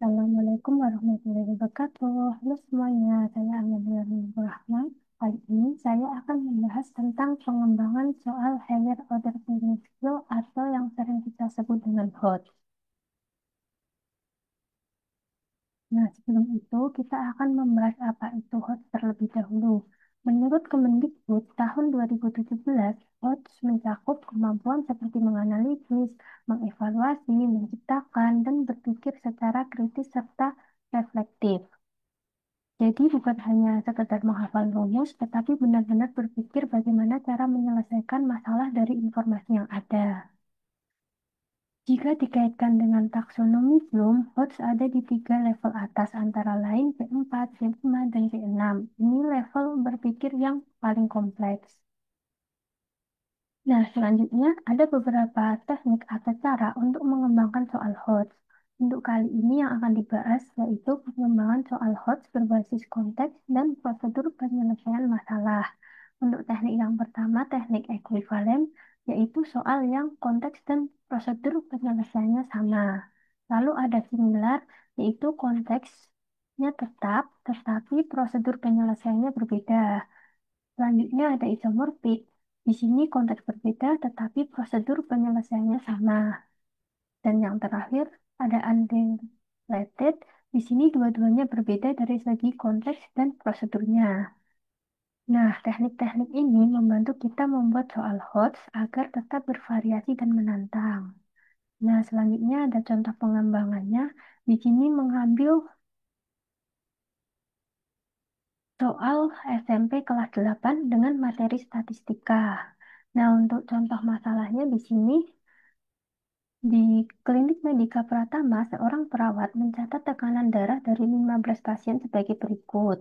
Assalamualaikum warahmatullahi wabarakatuh. Halo semuanya, saya Amelia Rahman. Kali ini saya akan membahas tentang pengembangan soal higher order business flow atau yang sering kita sebut dengan HOT. Nah, sebelum itu kita akan membahas apa itu HOT terlebih dahulu. Menurut Kemendikbud tahun 2017, HOT mencakup kemampuan seperti menganalisis, mengevaluasi, menciptakan, dan berpikir secara kritis serta reflektif. Jadi bukan hanya sekedar menghafal rumus, tetapi benar-benar berpikir bagaimana cara menyelesaikan masalah dari informasi yang ada. Jika dikaitkan dengan taksonomi Bloom, HOTS ada di tiga level atas antara lain P4, P5, dan P6. Ini level berpikir yang paling kompleks. Nah, selanjutnya ada beberapa teknik atau cara untuk mengembangkan soal HOTS. Untuk kali ini yang akan dibahas yaitu pengembangan soal HOTS berbasis konteks dan prosedur penyelesaian masalah. Untuk teknik yang pertama, teknik ekuivalen, yaitu soal yang konteks dan prosedur penyelesaiannya sama. Lalu ada similar, yaitu konteksnya tetap, tetapi prosedur penyelesaiannya berbeda. Selanjutnya ada isomorfik. Di sini konteks berbeda, tetapi prosedur penyelesaiannya sama. Dan yang terakhir ada unrelated. Di sini dua-duanya berbeda dari segi konteks dan prosedurnya. Nah, teknik-teknik ini membantu kita membuat soal HOTS agar tetap bervariasi dan menantang. Nah, selanjutnya ada contoh pengembangannya. Di sini mengambil soal SMP kelas 8 dengan materi statistika. Nah, untuk contoh masalahnya di sini, di Klinik Medika Pratama, seorang perawat mencatat tekanan darah dari 15 pasien sebagai berikut.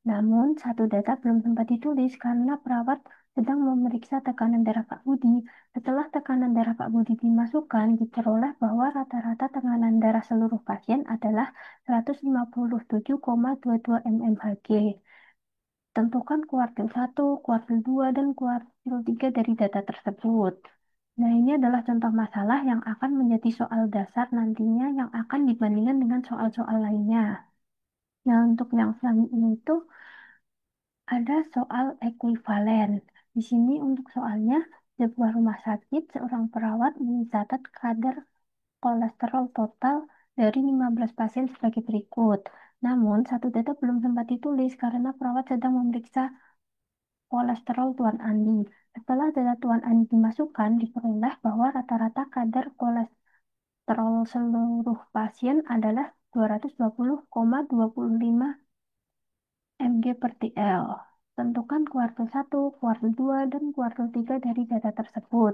Namun, satu data belum sempat ditulis karena perawat sedang memeriksa tekanan darah Pak Budi. Setelah tekanan darah Pak Budi dimasukkan, diperoleh bahwa rata-rata tekanan darah seluruh pasien adalah 157,22 mmHg. Tentukan kuartil 1, kuartil 2, dan kuartil 3 dari data tersebut. Nah, ini adalah contoh masalah yang akan menjadi soal dasar nantinya yang akan dibandingkan dengan soal-soal lainnya. Nah, untuk yang selanjutnya itu ada soal ekuivalen. Di sini untuk soalnya, sebuah rumah sakit, seorang perawat mencatat kadar kolesterol total dari 15 pasien sebagai berikut. Namun, satu data belum sempat ditulis karena perawat sedang memeriksa kolesterol Tuan Andi. Setelah data Tuan Andi dimasukkan, diperoleh bahwa rata-rata kadar kolesterol seluruh pasien adalah 220,25 mg per dl. Tentukan kuartil 1, kuartil 2, dan kuartil 3 dari data tersebut.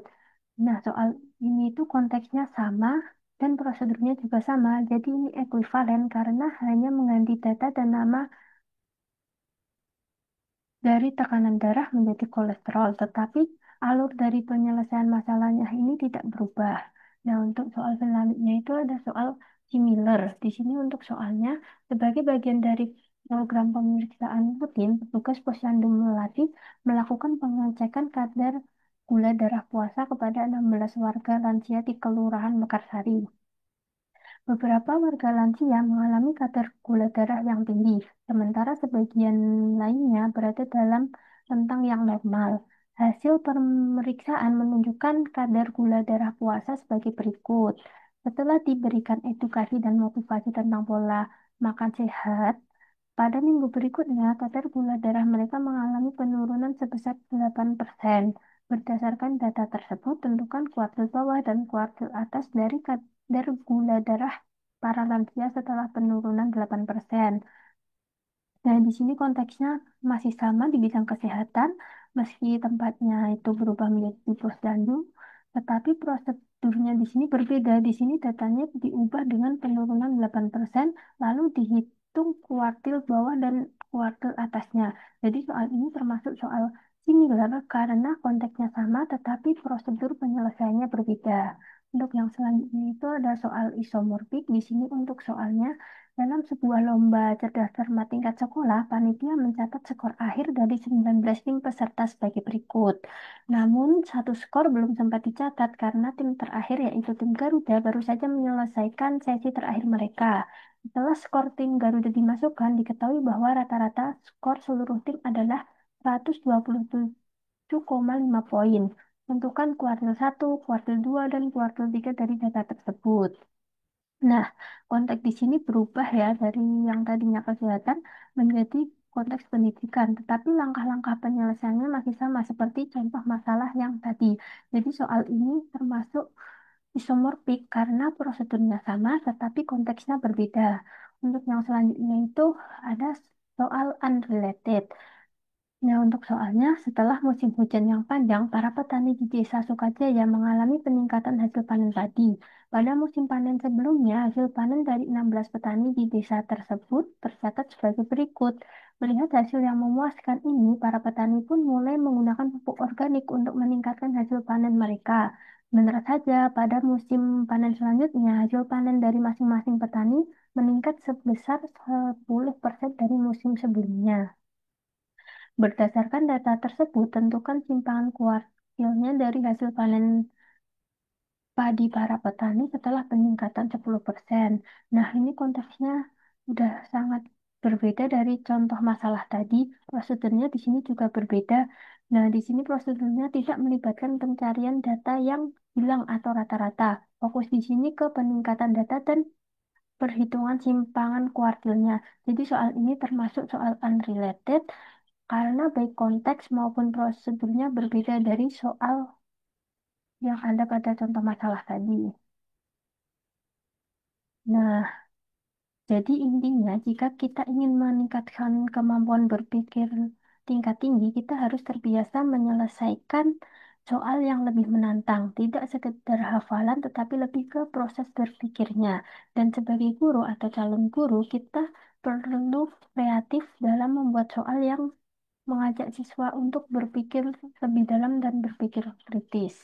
Nah, soal ini itu konteksnya sama dan prosedurnya juga sama. Jadi ini ekuivalen karena hanya mengganti data dan nama dari tekanan darah menjadi kolesterol, tetapi alur dari penyelesaian masalahnya ini tidak berubah. Nah, untuk soal selanjutnya itu ada soal similar. Di sini untuk soalnya, sebagai bagian dari program pemeriksaan rutin, petugas posyandu Melati melakukan pengecekan kadar gula darah puasa kepada 16 warga lansia di Kelurahan Mekarsari. Beberapa warga lansia mengalami kadar gula darah yang tinggi, sementara sebagian lainnya berada dalam rentang yang normal. Hasil pemeriksaan menunjukkan kadar gula darah puasa sebagai berikut. Setelah diberikan edukasi dan motivasi tentang pola makan sehat, pada minggu berikutnya kadar gula darah mereka mengalami penurunan sebesar 8%. Berdasarkan data tersebut, tentukan kuartil bawah dan kuartil atas dari kadar gula darah para lansia setelah penurunan 8%. Nah, di sini konteksnya masih sama di bidang kesehatan, meski tempatnya itu berubah menjadi di posyandu, tetapi prosedurnya di sini berbeda. Di sini datanya diubah dengan penurunan 8%, lalu dihitung kuartil bawah dan kuartil atasnya. Jadi soal ini termasuk soal similar karena konteksnya sama, tetapi prosedur penyelesaiannya berbeda. Untuk yang selanjutnya itu ada soal isomorfik. Di sini untuk soalnya Dalam sebuah lomba cerdas cermat tingkat sekolah, panitia mencatat skor akhir dari 19 tim peserta sebagai berikut. Namun, satu skor belum sempat dicatat karena tim terakhir yaitu tim Garuda baru saja menyelesaikan sesi terakhir mereka. Setelah skor tim Garuda dimasukkan, diketahui bahwa rata-rata skor seluruh tim adalah 127,5 poin. Tentukan kuartil 1, kuartil 2, dan kuartil 3 dari data tersebut. Nah, konteks di sini berubah ya dari yang tadinya kesehatan menjadi konteks pendidikan, tetapi langkah-langkah penyelesaiannya masih sama seperti contoh masalah yang tadi. Jadi soal ini termasuk isomorfik karena prosedurnya sama tetapi konteksnya berbeda. Untuk yang selanjutnya itu ada soal unrelated. Nah, untuk soalnya, setelah musim hujan yang panjang, para petani di Desa Sukajaya mengalami peningkatan hasil panen padi. Pada musim panen sebelumnya, hasil panen dari 16 petani di desa tersebut tercatat sebagai berikut. Melihat hasil yang memuaskan ini, para petani pun mulai menggunakan pupuk organik untuk meningkatkan hasil panen mereka. Benar saja, pada musim panen selanjutnya, hasil panen dari masing-masing petani meningkat sebesar 10% dari musim sebelumnya. Berdasarkan data tersebut, tentukan simpangan kuartilnya dari hasil panen padi para petani setelah peningkatan 10%. Nah, ini konteksnya udah sangat berbeda dari contoh masalah tadi. Prosedurnya di sini juga berbeda. Nah, di sini prosedurnya tidak melibatkan pencarian data yang hilang atau rata-rata. Fokus di sini ke peningkatan data dan perhitungan simpangan kuartilnya. Jadi soal ini termasuk soal unrelated karena baik konteks maupun prosedurnya berbeda dari soal yang ada pada contoh masalah tadi. Nah, jadi intinya jika kita ingin meningkatkan kemampuan berpikir tingkat tinggi, kita harus terbiasa menyelesaikan soal yang lebih menantang, tidak sekedar hafalan tetapi lebih ke proses berpikirnya. Dan sebagai guru atau calon guru, kita perlu kreatif dalam membuat soal yang mengajak siswa untuk berpikir lebih dalam dan berpikir kritis.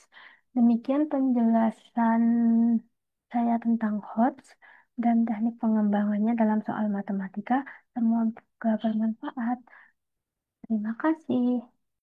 Demikian penjelasan saya tentang HOTS dan teknik pengembangannya dalam soal matematika. Semoga bermanfaat. Terima kasih.